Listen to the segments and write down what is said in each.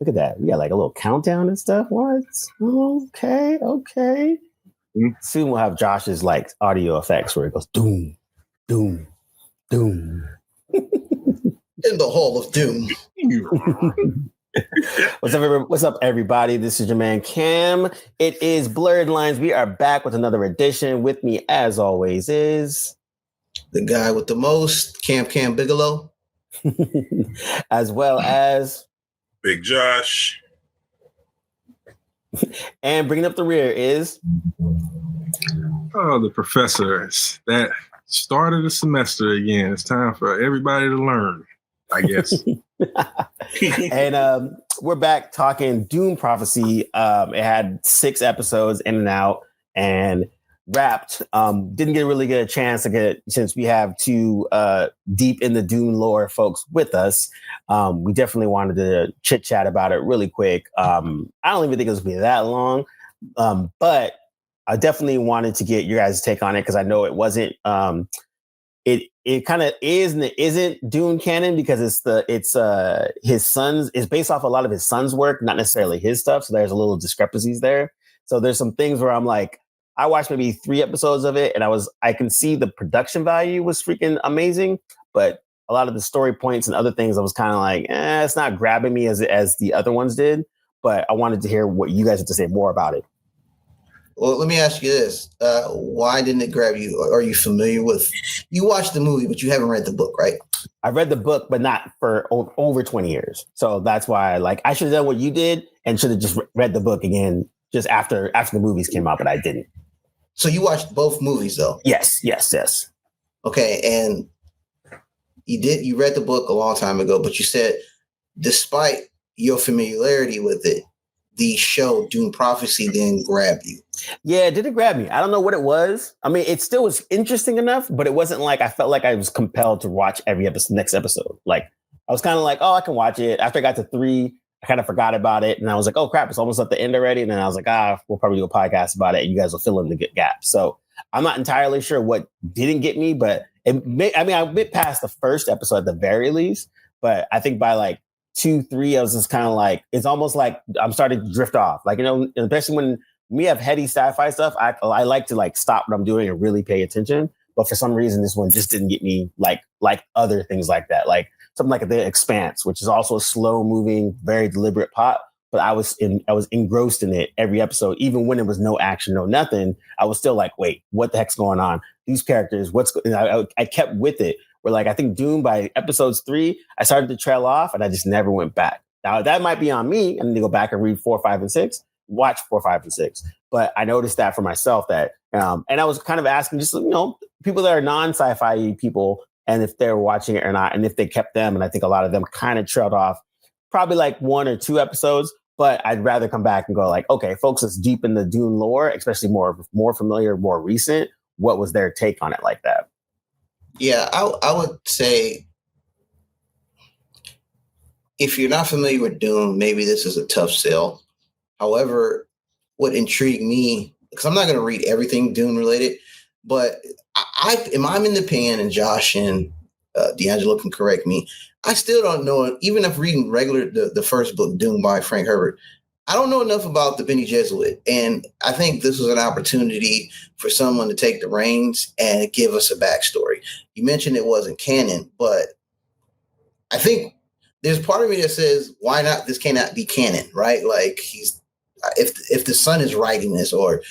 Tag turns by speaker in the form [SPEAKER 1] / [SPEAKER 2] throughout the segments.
[SPEAKER 1] Look at that. We got like a little countdown and stuff. What? Okay. Mm-hmm. Soon we'll have Josh's like audio effects where it goes doom, doom, doom.
[SPEAKER 2] In the Hall of Doom.
[SPEAKER 1] What's up, everybody? This is your man Cam. It is Blerdlines. We are back with another edition. With me, as always, is
[SPEAKER 2] the guy with the most, Cam Bigelow,
[SPEAKER 1] as well as
[SPEAKER 3] Big Josh.
[SPEAKER 1] And bringing up the rear is
[SPEAKER 4] the professor. That started the semester again. It's time for everybody to learn, I guess.
[SPEAKER 1] And we're back talking Dune Prophecy. It had 6 episodes in and out and wrapped. Didn't really get a chance to get, since we have 2 deep in the Dune lore folks with us. We definitely wanted to chit chat about it really quick. I don't even think it was going to be that long, but I definitely wanted to get your guys' take on it because I know it wasn't. It kind of is and it isn't Dune canon because it's his son's. It's based off a lot of his son's work, not necessarily his stuff. So there's a little discrepancies there. So there's some things where I'm like, I watched maybe 3 episodes of it, and I can see the production value was freaking amazing, but a lot of the story points and other things, I was kind of like, it's not grabbing me as the other ones did. But I wanted to hear what you guys have to say more about it.
[SPEAKER 2] Well, let me ask you this. Why didn't it grab you? Are you familiar with, you watched the movie, but you haven't read the book, right?
[SPEAKER 1] I read the book, but not for over 20 years. So that's why I should have done what you did and should have just read the book again just after the movies came out, but I didn't.
[SPEAKER 2] So you watched both movies though?
[SPEAKER 1] Yes.
[SPEAKER 2] Okay. And you read the book a long time ago, but you said, despite your familiarity with it, the show Dune Prophecy didn't grab you.
[SPEAKER 1] Yeah, it didn't grab me. I don't know what it was. I mean, it still was interesting enough, but it wasn't like I felt like I was compelled to watch every next episode. Like I was kind of like, oh, I can watch it. After I got to 3, I kind of forgot about it. And I was like, oh crap, it's almost at the end already. And then I was like, we'll probably do a podcast about it and you guys will fill in the gaps. So I'm not entirely sure what didn't get me, but I went past the first episode at the very least, but I think by like 2, 3, I was just kind of like, it's almost like I'm starting to drift off. Like, especially when we have heady sci-fi stuff, I like to like stop what I'm doing and really pay attention. But for some reason, this one just didn't get me like other things like that. Like something like The Expanse, which is also a slow moving, very deliberate plot. But I was engrossed in it every episode, even when there was no action, no nothing. I was still like, wait, what the heck's going on? These characters, I kept with it. Where like I think Dune by episodes 3, I started to trail off and I just never went back. Now that might be on me. I need to go back and read 4, 5, and 6. Watch 4, 5, and 6. But I noticed that for myself that, and I was kind of asking just people that are non-sci-fi people, and if they're watching it or not, and if they kept them. And I think a lot of them kind of trailed off, probably like 1 or 2 episodes. But I'd rather come back and go like, okay, folks, that's deep in the Dune lore, especially more familiar, more recent. What was their take on it like that?
[SPEAKER 2] Yeah, I would say if you're not familiar with Dune, maybe this is a tough sell. However, what intrigued me, because I'm not going to read everything Dune related, but I'm in the pen, and Josh and D'Angelo can correct me. I still don't know, even if reading the first book, Dune by Frank Herbert, I don't know enough about the Bene Gesserit. And I think this was an opportunity for someone to take the reins and give us a backstory. You mentioned it wasn't canon, but I think there's part of me that says, why not? This cannot be canon, right? Like if the son is writing this or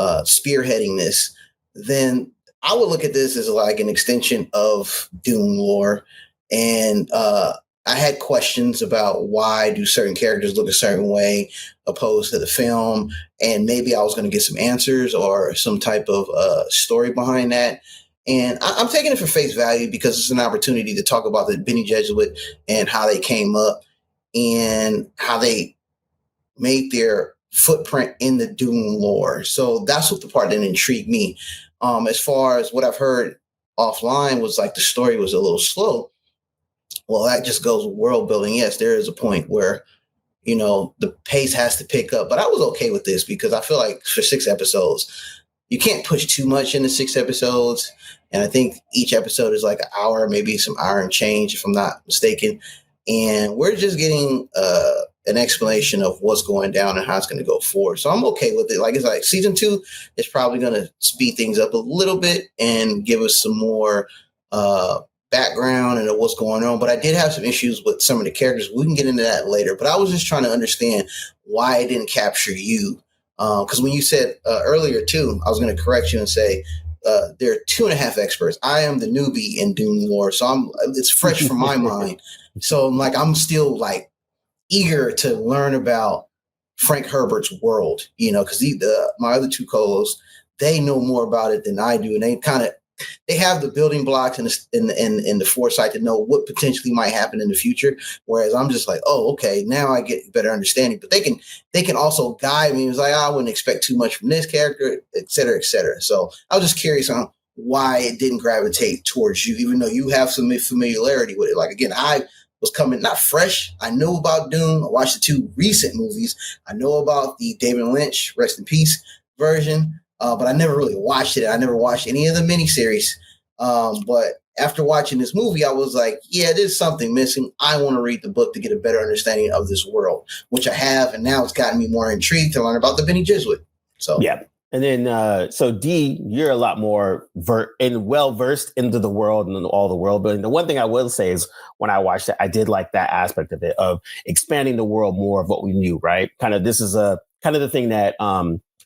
[SPEAKER 2] spearheading this, then I would look at this as like an extension of Dune lore. And I had questions about why do certain characters look a certain way opposed to the film. And maybe I was going to get some answers or some type of story behind that. And I'm taking it for face value because it's an opportunity to talk about the Bene Gesserit and how they came up and how they made their footprint in the Dune lore. So that's what the part that intrigued me. As far as what I've heard offline was like the story was a little slow. Well, that just goes with world building. Yes, there is a point where, the pace has to pick up. But I was okay with this because I feel like for 6 episodes, you can't push too much into 6 episodes. And I think each episode is like an hour, maybe some hour and change, if I'm not mistaken. And we're just getting an explanation of what's going down and how it's going to go forward. So I'm okay with it. Like it's like season 2 is probably going to speed things up a little bit and give us some more background and what's going on. But I did have some issues with some of the characters. We can get into that later. But I was just trying to understand why it didn't capture you. Because when you said earlier too, I was going to correct you and say there are 2.5 experts. I am the newbie in Dune lore, so it's fresh from my mind. So I'm still like eager to learn about Frank Herbert's world, because my other 2 co-hosts, they know more about it than I do, and they have the building blocks and the foresight to know what potentially might happen in the future. Whereas I'm just like, oh, okay, now I get better understanding. But they can also guide me. It was like, I wouldn't expect too much from this character, et cetera, et cetera. So I was just curious on why it didn't gravitate towards you, even though you have some familiarity with it. Like, again, I was coming not fresh. I know about Dune. I watched the 2 recent movies. I know about the David Lynch, rest in peace, version. But I never really watched it. I never watched any of the miniseries. But after watching this movie, I was like, yeah, there's something missing. I want to read the book to get a better understanding of this world, which I have. And now it's gotten me more intrigued to learn about the Bene Gesserit. So,
[SPEAKER 1] yeah. And then, so D, you're a lot more well-versed into the world and all the world building. The one thing I will say is when I watched it, I did like that aspect of it, of expanding the world more of what we knew, right? This is kind of the thing that,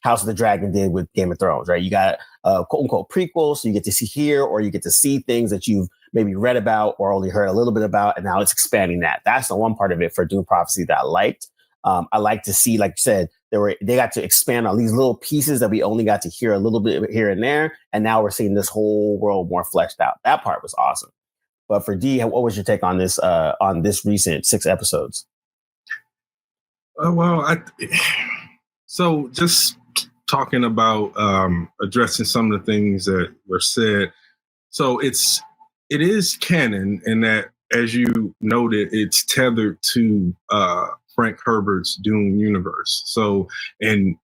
[SPEAKER 1] House of the Dragon did with Game of Thrones, right? You got a quote unquote prequel, so you get to hear or you get to see things that you've maybe read about or only heard a little bit about, and now it's expanding that. That's the one part of it for Dune Prophecy that I liked. I like to see, like you said, they got to expand on these little pieces that we only got to hear a little bit here and there, and now we're seeing this whole world more fleshed out. That part was awesome. But for D, what was your take on this recent 6 episodes?
[SPEAKER 4] So just talking about addressing some of the things that were said. So it is canon in that, as you noted, it's tethered to Frank Herbert's Dune universe. So, and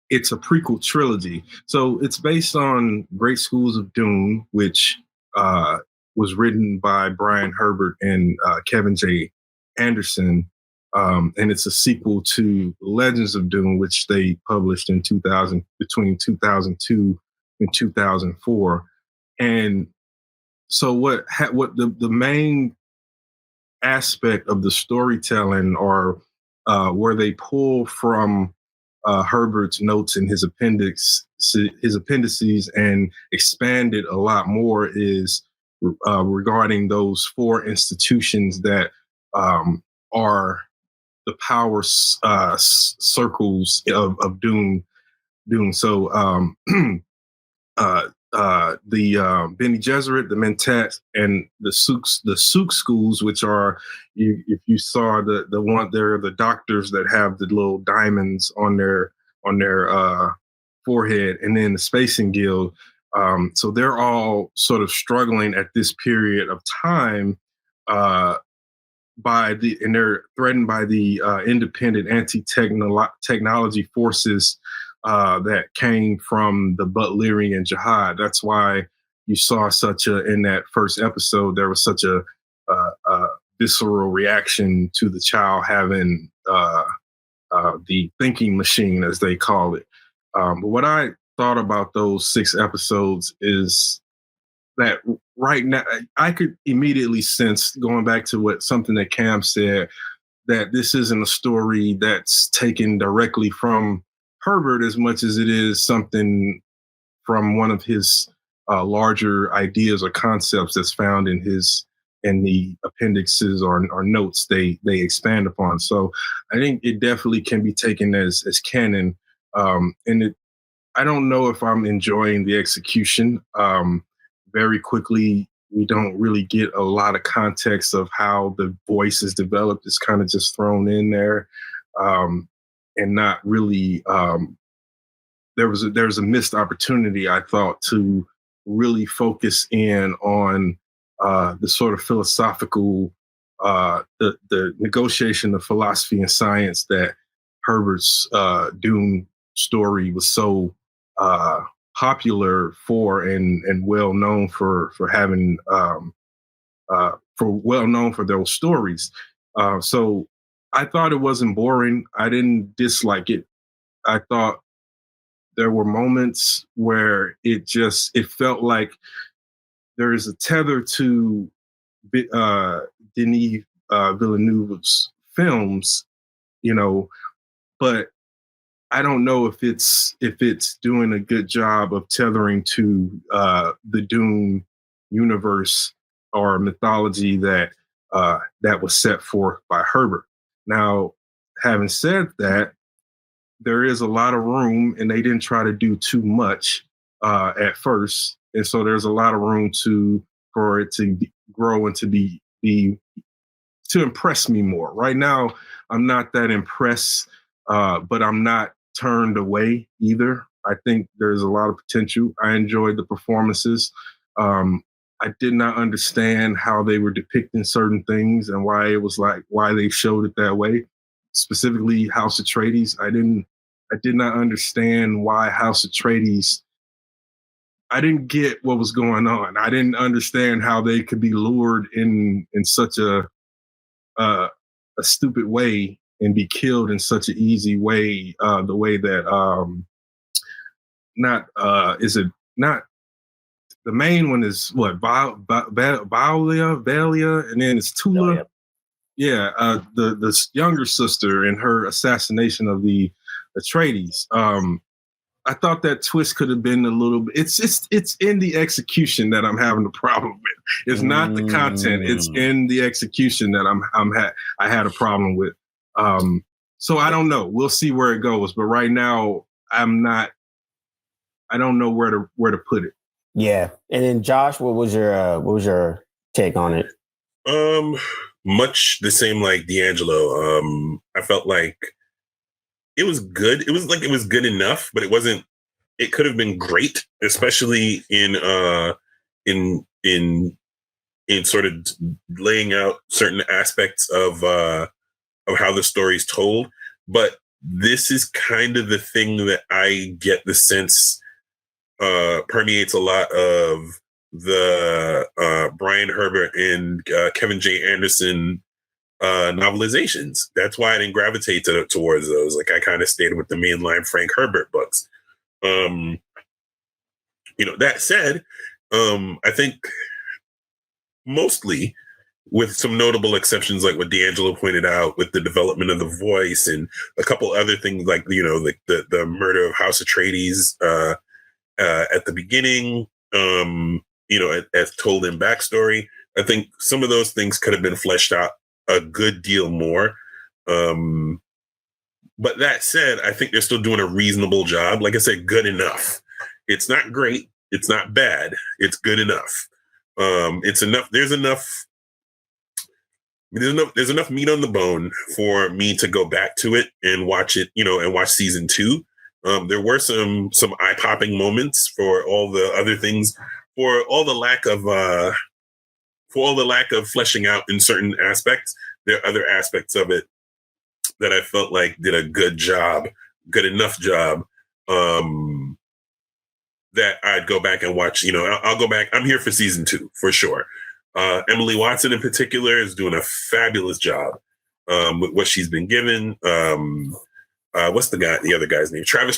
[SPEAKER 4] it's a prequel trilogy. So it's based on Great Schools of Dune, which was written by Brian Herbert and Kevin J. Anderson. And it's a sequel to Legends of Dune, which they published in between 2002 and 2004. And so what the main aspect of the storytelling are where they pull from Herbert's notes and his appendices and expand it a lot more is regarding those 4 institutions that are the power circles of Dune. So the Bene Gesserit, the Mentat, and the Sook schools, which are, if you saw the one, they're the doctors that have the little diamonds on their forehead, and then the Spacing Guild. So they're all sort of struggling at this period of time. And they're threatened by the independent anti-technology forces that came from the Butlerian Jihad. That's why you saw in that first episode, there was such a visceral reaction to the child having the thinking machine, as they call it. But what I thought about those 6 episodes is that right now, I could immediately sense, going back to something that Cam said, that this isn't a story that's taken directly from Herbert as much as it is something from one of his larger ideas or concepts that's found in the appendixes or notes they expand upon. So I think it definitely can be taken as canon. I don't know if I'm enjoying the execution. Very quickly, we don't really get a lot of context of how the voice is developed. It's kind of just thrown in there, and not really. There was a missed opportunity, I thought, to really focus in on the sort of philosophical, the negotiation of philosophy and science that Herbert's Dune story was so popular for and well known for having for those stories. So I thought it wasn't boring. I didn't dislike it. I thought there were moments where it felt like there is a tether to Denis Villeneuve's films, but I don't know if it's doing a good job of tethering to the Dune universe or mythology that was set forth by Herbert. Now, having said that, there is a lot of room, and they didn't try to do too much at first, and so there's a lot of room for it to grow and to be to impress me more. Right now, I'm not that impressed, but I'm not turned away either. I think there's a lot of potential. I enjoyed the performances. I did not understand how they were depicting certain things and why they showed it that way. Specifically, House Atreides. I did not understand why House Atreides. I didn't get what was going on. I didn't understand how they could be lured in such a stupid way and be killed in such an easy way. The way that the main one is what Valia, and then it's Tula.
[SPEAKER 1] Oh, yeah.
[SPEAKER 4] Yeah, the younger sister and her assassination of the Atreides. I thought that twist could have been a little bit. It's in the execution that I'm having a problem with. It's not the content. It's in the execution that I had a problem with. So I don't know. We'll see where it goes. But right now, I don't know where to put it.
[SPEAKER 1] Yeah. And then Josh, what was your take on it?
[SPEAKER 3] Much the same like D'Angelo. I felt like it was good. It was good enough, but it could have been great, especially in sort of laying out certain aspects of how the story's told. But this is kind of the thing that I get the sense permeates a lot of the Brian Herbert and Kevin J. Anderson novelizations. That's why I didn't gravitate towards those. Like I kind of stayed with the mainline Frank Herbert books. That said, I think mostly, with some notable exceptions, like what D'Angelo pointed out with the development of the voice and a couple other things, like the murder of House Atreides at the beginning, as told in backstory. I think some of those things could have been fleshed out a good deal more. But that said, I think they're still doing a reasonable job. Like I said, good enough. It's not great. It's not bad. It's good enough. It's enough. There's enough meat on the bone for me to go back to it and watch it, and watch season 2. There were some eye-popping moments for all the other things, for all the lack of fleshing out in certain aspects. There are other aspects of it that I felt like did a good enough job, that I'd go back and watch. I'll go back. I'm here for season 2 for sure. Emily Watson in particular is doing a fabulous job with what she's been given. What's the other guy's name? Travis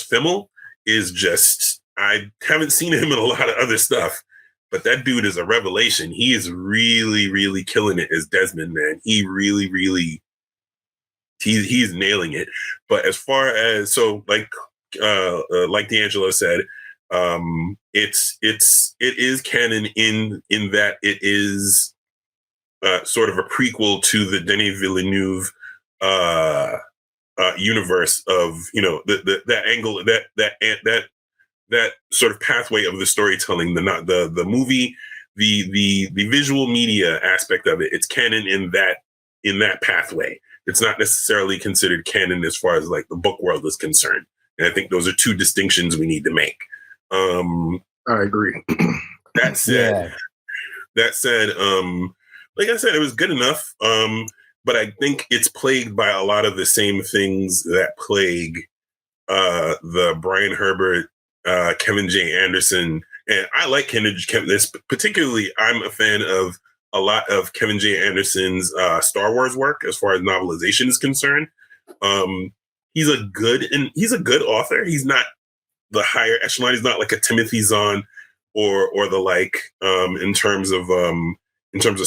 [SPEAKER 3] Fimmel is just, I haven't seen him in a lot of other stuff, but that dude is a revelation. He is really, really killing it as Desmond, man. He really, really, he's nailing it. But as far as, like D'Angelo said, it is canon in that it is sort of a prequel to the Denis Villeneuve universe of that angle, that sort of pathway of the storytelling, the movie, the visual media aspect of it. It's canon in that pathway. It's not necessarily considered canon as far as like the book world is concerned. And I think those are two distinctions we need to make.
[SPEAKER 4] I agree.
[SPEAKER 3] That said, like I said, it was good enough. But I think it's plagued by a lot of the same things that plague the Brian Herbert, Kevin J. Anderson. And I like Kevin. Particularly, I'm a fan of a lot of Kevin J. Anderson's Star Wars work as far as novelization is concerned. He's a good author. He's not the higher echelon. He's not like a Timothy Zahn or the like in terms of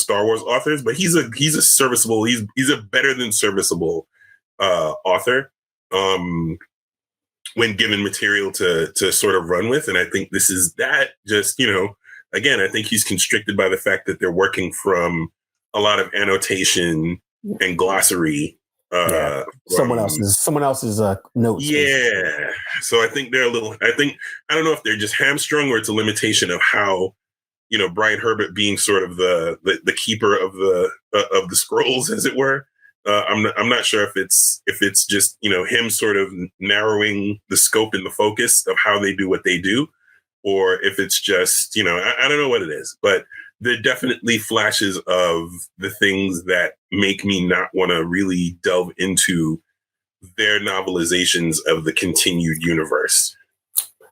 [SPEAKER 3] Star Wars authors, but he's a serviceable. He's a better than serviceable author when given material to sort of run with. And I think this is that. Just, again, I think he's constricted by the fact that they're working from a lot of annotation and glossary.
[SPEAKER 1] Someone else's notes.
[SPEAKER 3] Yeah. So I think they're I don't know if they're just hamstrung or it's a limitation of how, Brian Herbert being sort of the keeper of the scrolls, as it were. I'm not sure if it's just, him sort of narrowing the scope and the focus of how they do what they do, or if it's just, I don't know what it is, but there are definitely flashes of the things that make me not want to really delve into their novelizations of the continued universe.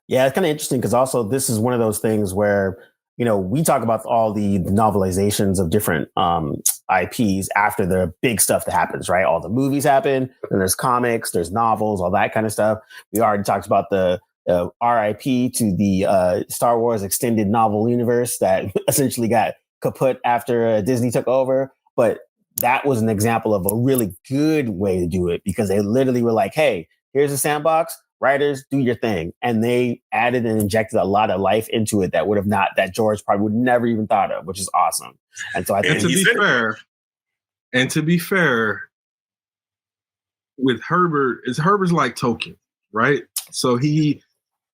[SPEAKER 1] Yeah, it's kind of interesting because also this is one of those things where, we talk about all the novelizations of different IPs after the big stuff that happens, right? All the movies happen, and there's comics, there's novels, all that kind of stuff. We already talked about the RIP to the Star Wars extended novel universe that essentially got kaput after Disney took over. But that was an example of a really good way to do it because they literally were like, hey, here's a sandbox. Writers, do your thing. And they added and injected a lot of life into it that George probably would never even thought of, which is awesome. And so I think
[SPEAKER 4] to be fair, with Herbert, Herbert's like Tolkien, right? So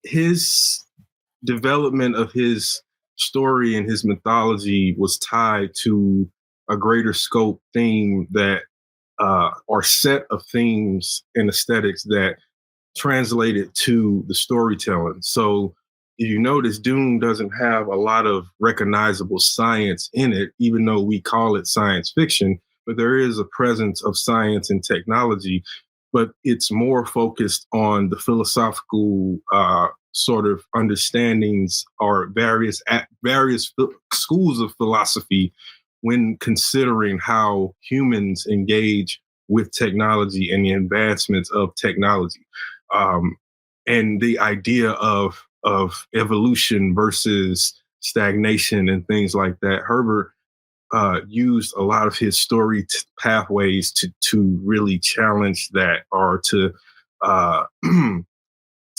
[SPEAKER 4] his development of his story and his mythology was tied to a greater scope theme that or set of themes and aesthetics that translated to the storytelling. So if you notice, Dune doesn't have a lot of recognizable science in it, even though we call it science fiction, but there is a presence of science and technology, but it's more focused on the philosophical sort of understandings or various schools of philosophy when considering how humans engage with technology and the advancements of technology. And the idea of evolution versus stagnation and things like that. Herbert used a lot of his story pathways to really challenge that, or to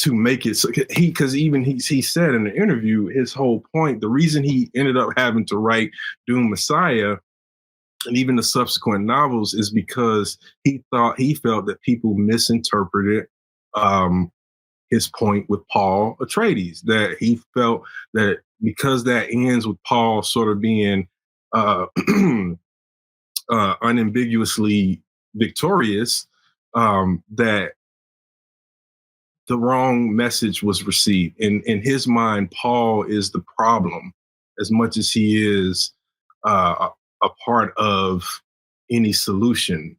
[SPEAKER 4] make it. So because he said in the interview, his whole point, the reason he ended up having to write Dune Messiah and even the subsequent novels is because he felt that people misinterpreted his point with Paul Atreides, that he felt that because that ends with Paul sort of being unambiguously victorious, that the wrong message was received. In his mind, Paul is the problem as much as he is a part of any solution.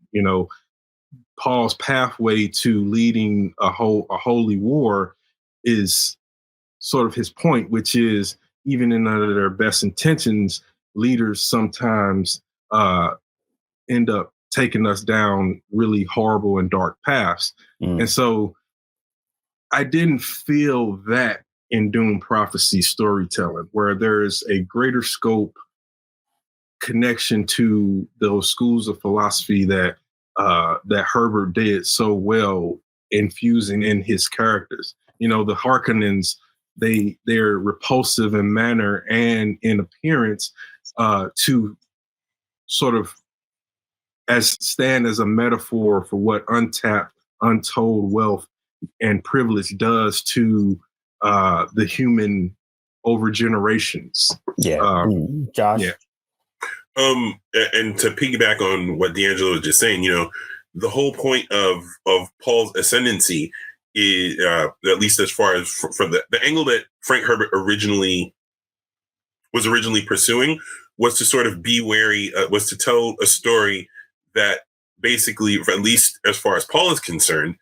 [SPEAKER 4] Paul's pathway to leading a holy war is sort of his point, which is even in under their best intentions, leaders sometimes end up taking us down really horrible and dark paths. And so I didn't feel that in Dune Prophecy storytelling, where there is a greater scope connection to those schools of philosophy that Herbert did so well, infusing in his characters. The Harkonnens, they're repulsive in manner and in appearance to sort of stand as a metaphor for what untapped, untold wealth and privilege does to the human over generations.
[SPEAKER 1] Yeah. Josh?
[SPEAKER 4] Yeah.
[SPEAKER 3] And to piggyback on what D'Angelo was just saying, the whole point of Paul's ascendancy is, at least as far as from the angle that Frank Herbert was originally pursuing, was to sort of be wary, was to tell a story that basically, at least as far as Paul is concerned,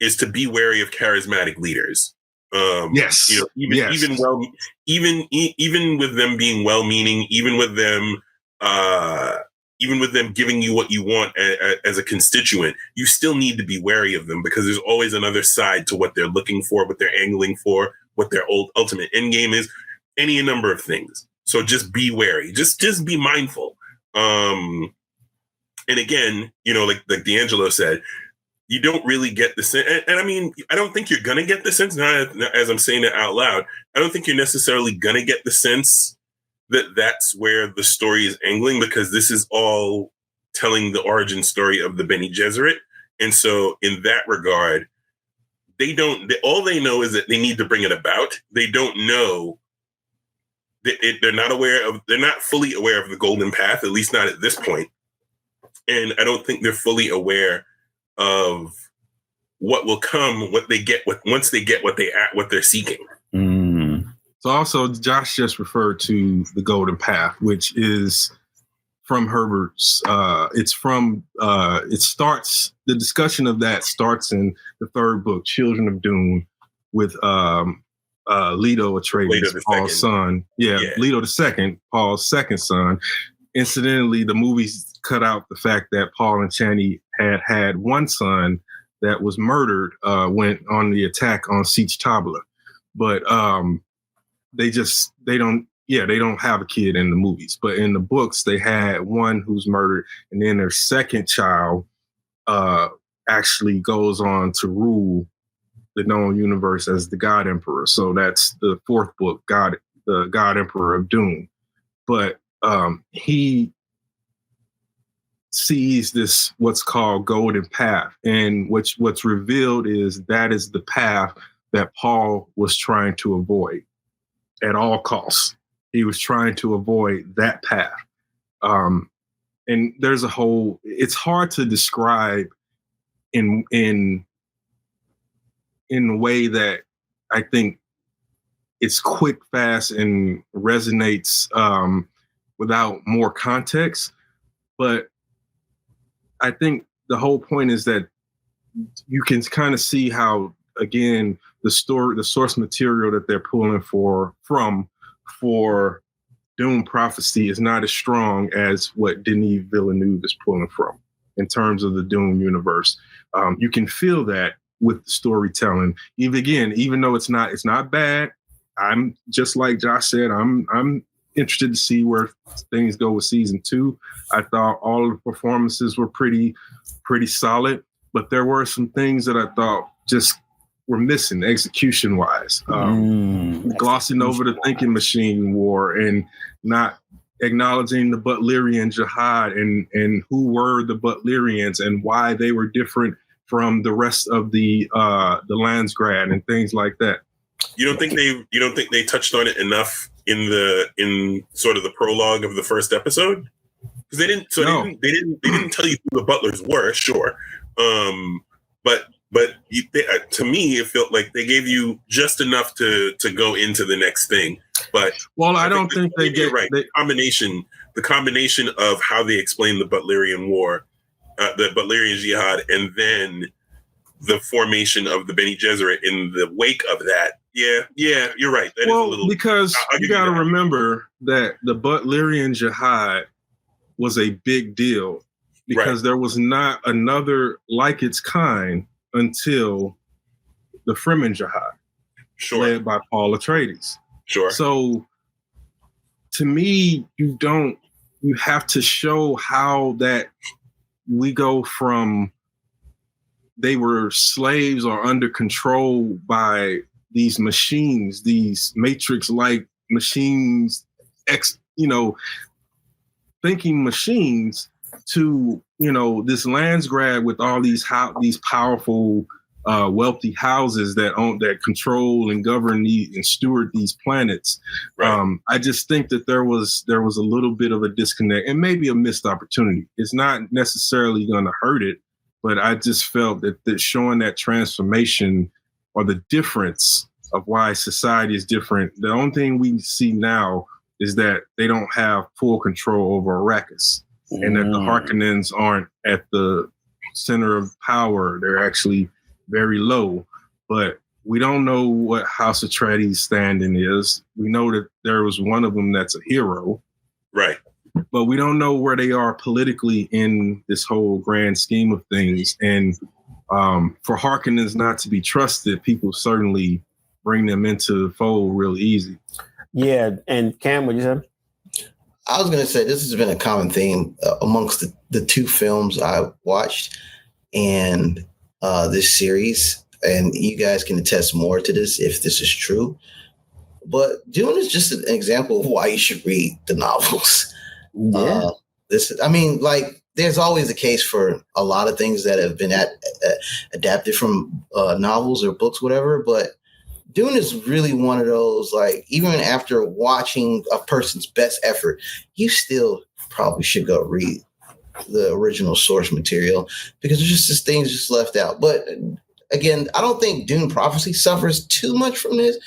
[SPEAKER 3] is to be wary of charismatic leaders.
[SPEAKER 4] Yes.
[SPEAKER 3] You know, even with them being well-meaning, even with them giving you what you want as a constituent, you still need to be wary of them, because there's always another side to what they're looking for, what they're angling for, what their ultimate end game is, any number of things. So just be wary. Just be mindful. And again, you know, like D'Angelo said, you don't really get the sense, and I mean, I don't think you're gonna get the sense. Not as I'm saying it out loud, I don't think you're necessarily gonna get the sense that that's where the story is angling, because this is all telling the origin story of the Bene Gesserit, and so in that regard, all they know is that they need to bring it about. They don't know that they're not fully aware of the golden path, at least not at this point, and I don't think they're fully aware of what will come, what they get, once they get what they're seeking.
[SPEAKER 1] Mm.
[SPEAKER 4] So also, Josh just referred to the Golden Path, which is from Herbert's. The discussion of that starts in the third book, Children of Dune, with Leto Atreides, Paul's son. Yeah, Leto II, Paul's second son. Incidentally, the movies cut out the fact that Paul and Chani had one son that was murdered went on the attack on Siege Tabla, but they don't have a kid in the movies. But in the books, they had one who's murdered, and then their second child actually goes on to rule the known universe as the God Emperor. So that's the fourth book, the God Emperor of Dune. But he sees this what's called Golden Path, and what's revealed is that is the path that Paul was trying to avoid at all costs. He was trying to avoid that path, and there's it's hard to describe in a way that I think it's quick, fast, and resonates without more context. But I think the whole point is that you can kind of see how, again, the source material that they're pulling for Dune Prophecy is not as strong as what Denis Villeneuve is pulling from in terms of the Dune universe. You can feel that with the storytelling. Even though it's not bad. I'm just like Josh said, I'm interested to see where things go with season 2. I thought all of the performances were pretty solid, but there were some things that I thought just were missing execution wise. Glossing over the thinking machine war and not acknowledging the Butlerian jihad and who were the Butlerians and why they were different from the rest of the Landsgrad and things like that.
[SPEAKER 3] You don't think they touched on it enough in sort of the prologue of the first episode? Because they didn't tell you who the butlers were, sure. But to me, it felt like they gave you just enough to go into the next thing. But
[SPEAKER 4] I don't think they get
[SPEAKER 3] right. The combination of how they explain the Butlerian War, the Butlerian Jihad, and then the formation of the Bene Gesserit in the wake of that. Yeah, you're right. That is a little,
[SPEAKER 4] because you got to remember that the Butlerian Jihad was a big deal because there was not another like its kind until the Fremen Jihad, led by Paul Atreides.
[SPEAKER 3] Sure.
[SPEAKER 4] So to me, you have to show how that we go from they were slaves or under control by these machines, these matrix-like machines, thinking machines, to this Landsgrad with all these powerful, wealthy houses that control and govern and steward these planets. Right. I just think that there was a little bit of a disconnect and maybe a missed opportunity. It's not necessarily going to hurt it, but I just felt that showing that transformation or the difference of why society is different. The only thing we see now is that they don't have full control over Arrakis, and that the Harkonnens aren't at the center of power. They're actually very low. But We don't know what House Atreides' standing is. We know that there was one of them that's a hero.
[SPEAKER 3] Right.
[SPEAKER 4] But we don't know where they are politically in this whole grand scheme of things. And for Harkonnens not to be trusted, people certainly bring them into the fold real easy.
[SPEAKER 1] Yeah. And Cam, what you said?
[SPEAKER 2] I was going to say this has been a common theme amongst the two films I watched and this series. And you guys can attest more to this if this is true. But Dune is just an example of why you should read the novels.
[SPEAKER 1] Yeah.
[SPEAKER 2] There's always a case for a lot of things that have been adapted from novels or books, whatever. But Dune is really one of those, like, even after watching a person's best effort, you still probably should go read the original source material because there's just things just left out. But again, I don't think Dune Prophecy suffers too much from this.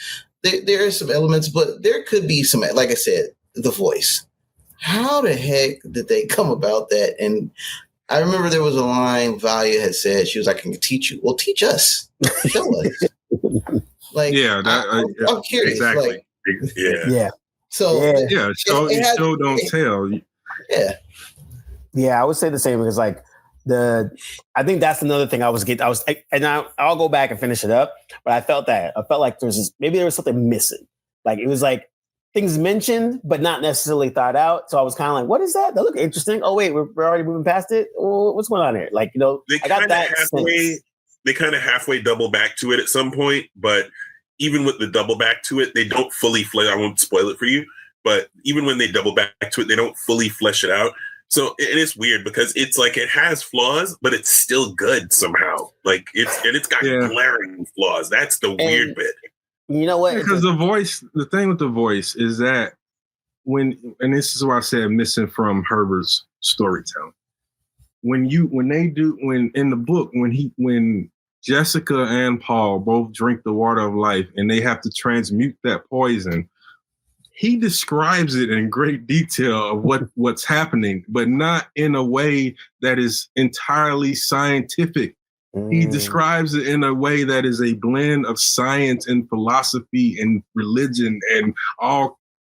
[SPEAKER 2] There are some elements, but there could be some, like I said, the voice. How the heck did they come about that? And I remember there was a line Valia had said, she was like, I can teach you. Well, teach us. Show us. Like,
[SPEAKER 4] yeah,
[SPEAKER 2] I'm curious.
[SPEAKER 4] Exactly.
[SPEAKER 2] Like,
[SPEAKER 1] Yeah.
[SPEAKER 2] So,
[SPEAKER 4] show don't tell.
[SPEAKER 2] Yeah.
[SPEAKER 1] Yeah, I would say the same because like I think that's another thing I'll go back and finish it up, but I felt like maybe there was something missing. Like it was like things mentioned, but not necessarily thought out. So I was kind of like, what is that? That look interesting. Oh wait, we're already moving past it. Well, what's going on here? Like, I got that sense.
[SPEAKER 3] They kind of halfway double back to it at some point, but even with the double back to it, they don't fully flesh. I won't spoil it for you, but even when they double back to it, they don't fully flesh it out. So it is weird because it's like it has flaws, but it's still good somehow. Like it's got glaring flaws. That's the weird bit.
[SPEAKER 1] You know what?
[SPEAKER 4] Because the thing with the voice is that and this is why I said missing from Herbert's storytelling. When in the book, when Jessica and Paul both drink the water of life and they have to transmute that poison, he describes it in great detail of what's happening, but not in a way that is entirely scientific. He describes it in a way that is a blend of science and philosophy and religion and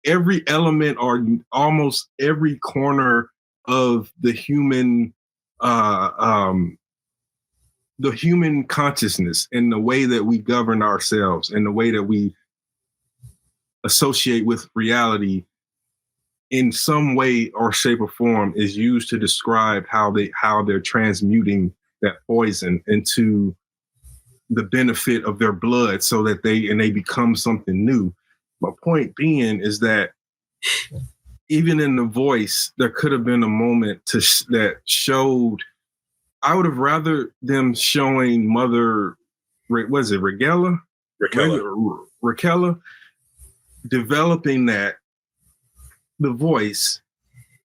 [SPEAKER 4] every element or almost every corner of the human consciousness and the way that we govern ourselves and the way that we associate with reality in some way or shape or form is used to describe how they're transmuting that poison into the benefit of their blood so that they become something new. My point being is that even in the voice, there could have been a moment that showed. I would have rather them showing Mother, was it Raquella, developing the voice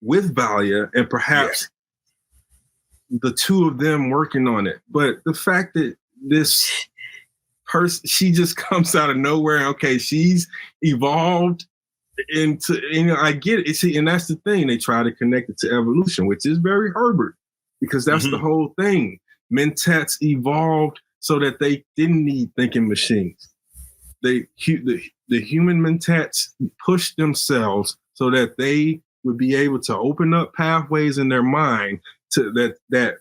[SPEAKER 4] with Valia and perhaps the two of them working on it. But the fact that this person, she just comes out of nowhere. Okay, she's evolved into, I get it. See, and that's the thing. They try to connect it to evolution, which is very Herbert, because that's the whole thing. Mentats evolved so that they didn't need thinking machines. The human mentats pushed themselves so that they would be able to open up pathways in their mind to that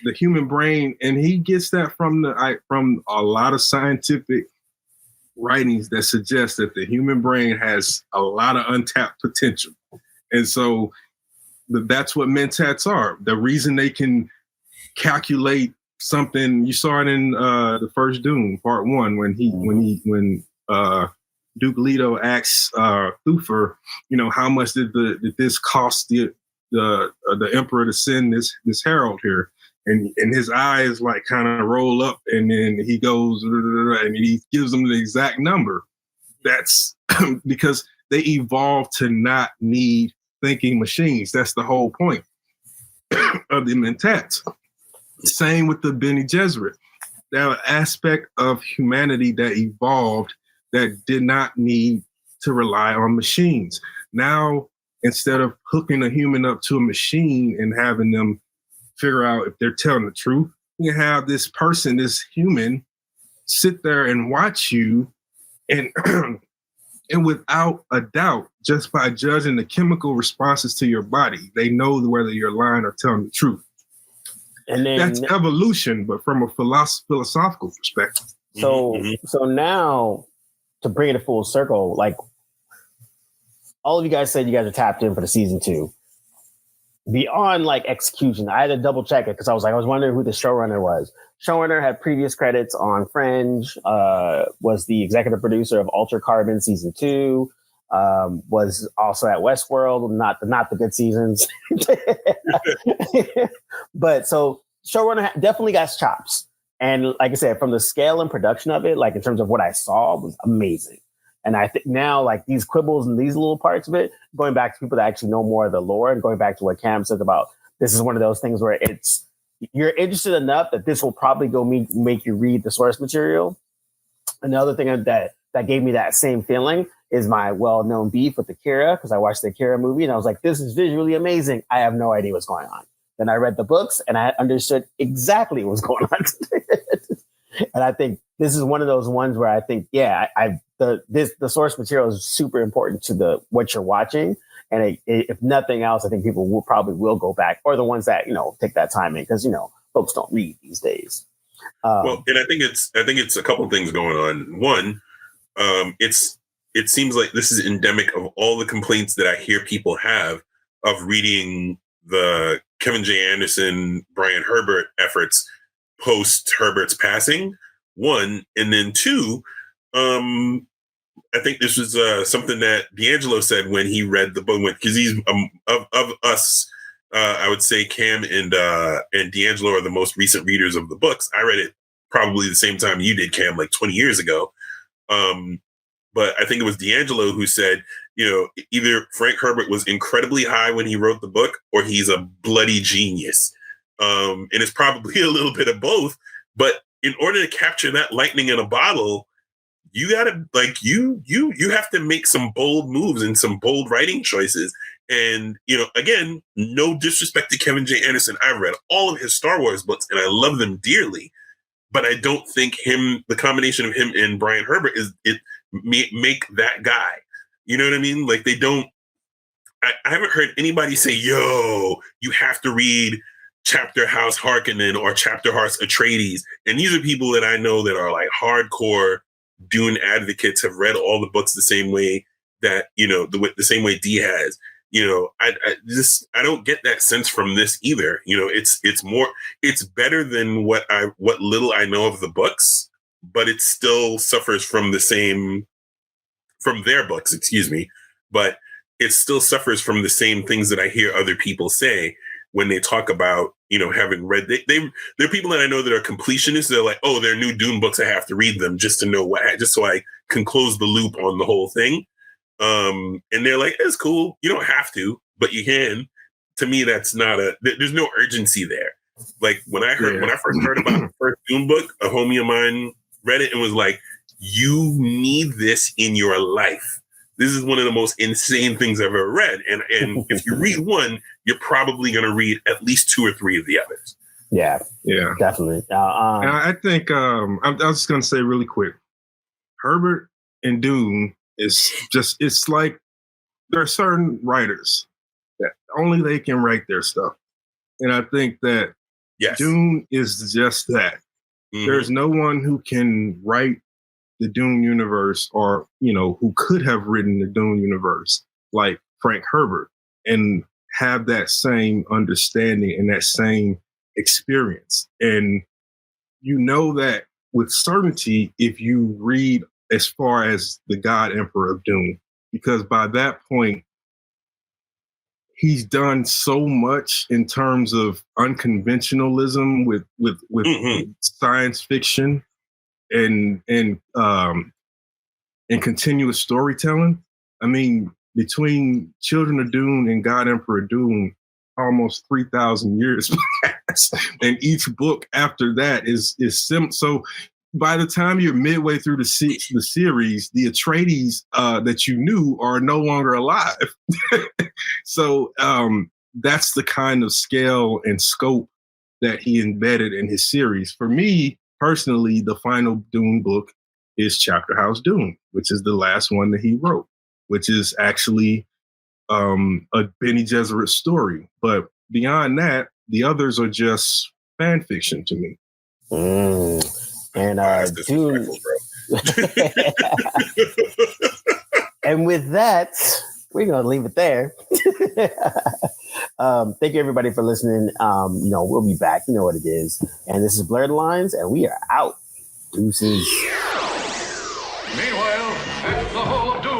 [SPEAKER 4] the human brain, and he gets that from a lot of scientific writings that suggest that the human brain has a lot of untapped potential. And so that's what mentats are. The reason they can calculate something, you saw it in the first Dune, part 1, when Duke Leto asks Thufir, how much did this cost the emperor to send this herald here? And his eyes like kind of roll up, and then he goes and he gives them the exact number. That's because they evolved to not need thinking machines. That's the whole point of the mentats. Same with the Bene Gesserit. That aspect of humanity that evolved that did not need to rely on machines. Now, instead of hooking a human up to a machine and having them figure out if they're telling the truth, you have this person, this human, sit there and watch you, and and without a doubt, just by judging the chemical responses to your body, they know whether you're lying or telling the truth.
[SPEAKER 1] And then
[SPEAKER 4] that's evolution, but from a philosophical perspective.
[SPEAKER 1] So now, to bring it full circle, like all of you guys said, you guys are tapped in for the season 2. Beyond like execution, I had to double check it because I was wondering who the showrunner was. Showrunner had previous credits on Fringe, was the executive producer of Altered Carbon season 2, was also at Westworld, not the good seasons. But so showrunner definitely got chops. And like I said, from the scale and production of it, like in terms of what I saw, was amazing. And I think now, like these quibbles and these little parts of it, going back to people that actually know more of the lore, and going back to what Cam said about this is one of those things where you're interested enough that this will probably make you read the source material. Another thing that gave me that same feeling is my well-known beef with Akira, because I watched the Akira movie and I was like, this is visually amazing. I have no idea what's going on. Then I read the books and I understood exactly what was going on. And I think this is one of those ones where I think, the source material is super important to what you're watching. And if nothing else, I think people will go back, or the ones that, take that time in, because, folks don't read these days.
[SPEAKER 3] Well, and I think it's a couple things going on. One, it seems like this is endemic of all the complaints that I hear people have of reading the Kevin J. Anderson, Brian Herbert efforts post Herbert's passing. One, and then two, I think this was something that D'Angelo said when he read the book, because he's of us. I would say Cam and D'Angelo are the most recent readers of the books. I read it probably the same time you did, Cam, like 20 years ago. But I think it was D'Angelo who said, either Frank Herbert was incredibly high when he wrote the book, or he's a bloody genius. And it's probably a little bit of both. But in order to capture that lightning in a bottle, you gotta you have to make some bold moves and some bold writing choices. And, again, no disrespect to Kevin J. Anderson. I've read all of his Star Wars books and I love them dearly. But I don't think the combination of him and Brian Herbert make that guy. You know what I mean? Like they don't, I haven't heard anybody say, yo, you have to read Chapter House Harkonnen or Chapter House Atreides. And these are people that I know that are like hardcore Dune advocates, have read all the books the same way that, the same way D has. I don't get that sense from this either. It's better than what little I know of the books, but it still suffers from their books, excuse me. But it still suffers from the same things that I hear other people say when they talk about, having read. There are people that I know that are completionists. They're like, oh, they're new Dune books. I have to read them just so I can close the loop on the whole thing. And they're like, it's cool. You don't have to, but you can. To me, that's not there's no urgency there. Like when I first heard about the first Dune book, a homie of mine read it and was like, you need this in your life. This is one of the most insane things I've ever read. And if you read one, you're probably going to read at least 2 or 3 of the others.
[SPEAKER 1] Yeah, definitely.
[SPEAKER 4] And I think I was just going to say really quick, Herbert and Dune it's like there are certain writers that only they can write their stuff. And I think that Dune is just that. Mm-hmm. There's no one who can write the Dune universe or, who could have written the Dune universe like Frank Herbert and have that same understanding and that same experience. And that with certainty if you read as far as the God Emperor of Dune, because by that point, he's done so much in terms of unconventionalism with
[SPEAKER 3] mm-hmm.
[SPEAKER 4] science fiction and continuous storytelling. I mean, between Children of Dune and God Emperor Dune, almost 3,000 years passed, and each book after that is so. By the time you're midway through the series, the Atreides that you knew are no longer alive. So that's the kind of scale and scope that he embedded in his series. For me, personally, the final Dune book is Chapter House Dune, which is the last one that he wrote, which is actually a Bene Gesserit story. But beyond that, the others are just fan fiction to me.
[SPEAKER 1] And Dune. And with that, we're gonna leave it there. Thank you everybody for listening. We'll be back. You know what it is. And this is Blerdlines, and we are out. Deuces.
[SPEAKER 5] Meanwhile, at the Hall of Doom.